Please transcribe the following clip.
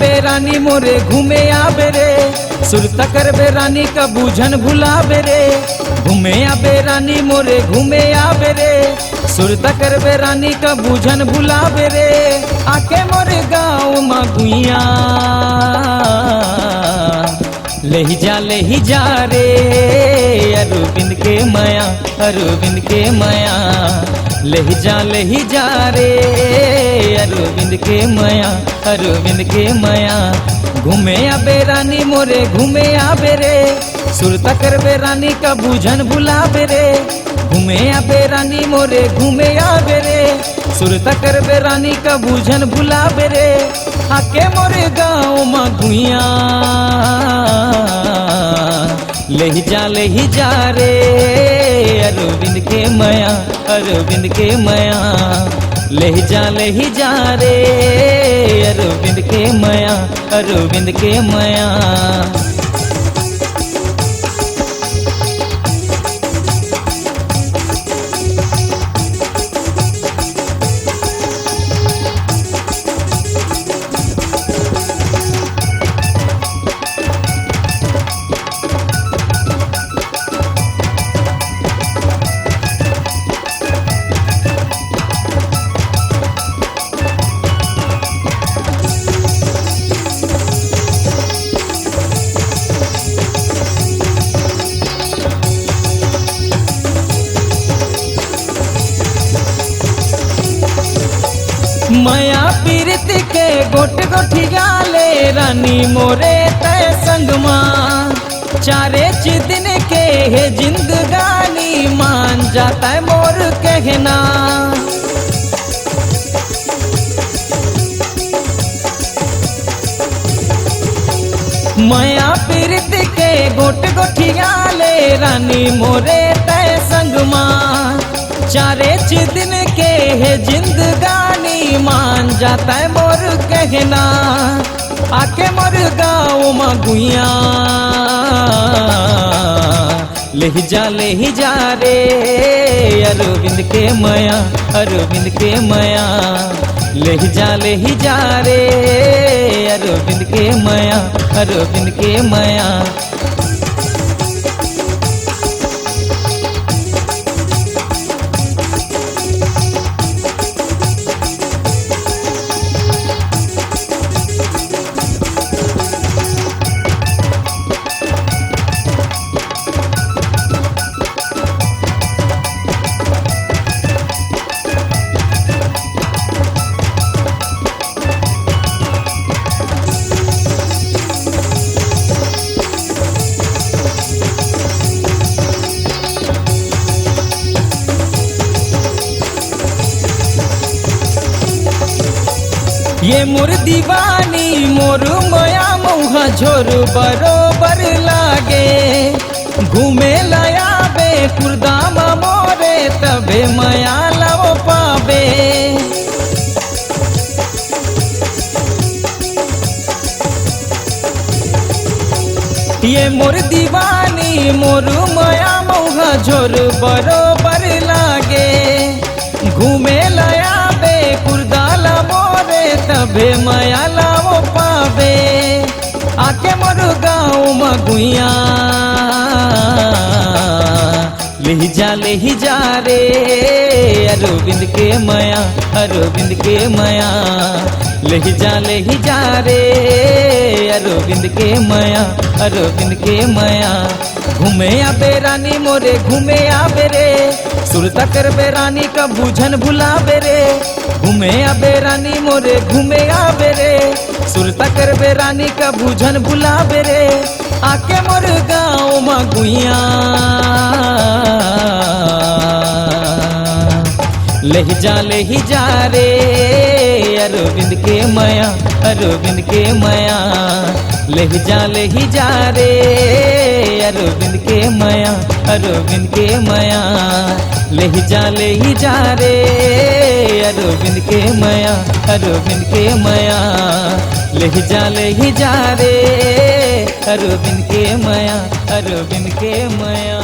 आबे रानी मोरे घूमे आबे रे, सुरता करबे रानी का बूझन भुलाबे रे। घूमे आबे रानी मोरे घूमे आबे रे, सुरता करबे रानी का बूझन भुलाबे रे। आके मोरे गाँव मा गुइया लेही जा रे, अरविंद के माया अरविंद के माया। लेही जा रे, अरविंद के माया अरविंद के माया। घूमे आबे रानी मोरे घूमे आबे रे, सुरता करबे रानी का बूझन भुलाबे रे। घूमे आबे रानी मोरे घूमे आबे रे, सुरता करबे रानी का बूझन भुलाबे रे। आके मोरे गाँव मा गुइया लेही जा रे, अरविंद के माया अरविंद के माया। लेही जा रे, अरविंद के माया अरविंद के माया। माया पीरित के गोट गोठियाले रानी मोरे तय संग मां। चारे दिन के है जिंदगानी मान जाता है मोर कहना। माया पीरित के गोट गोठियाले रानी मोरे तय संग मां। चारे दिन के है जिंदगानी मान जाता है मोर कहना। आके मोर गाँव मा गुइया लेही जा रे, अरविंद के माया अरविंद के माया। लेही जा रे, अरविंद के माया अरविंद के माया। ये मोर दीवानी मोर माया मौहा झोर बरोबर लागे। घूमे लायाबे कुर्दामा मोरे तबे माया लाओ पाबे। ये मोर दीवानी मोर माया मौहा झोर बरोबर लागे। घूमे लायाबे कुर्दाला मोरे तबे माया लाओ पाबे। आके मोर गाँव मा गुइया लेही जा रे, अरविंद के माया अरविंद के माया। लेही जा रे, अरविंद के माया अरविंद के माया। घूमे आबे रानी मोरे घूमे आबे रे, सुरता करबे रानी का बूझन भुलाबे रे। घूमे आबे रानी मोरे घूमे आबे रे, सुरता करबे रानी का बूझन भुलाबे रे। आके मोर गाँव मा गुइया लेही जा रे, अरविंद के माया अरविंद के माया। लेही जा रे, अरविंद के माया अरविंद के माया। लेही जा रे, अरविंद के माया अरविंद के माया। लेही जा रे, अरविंद के माया अरविंद के माया।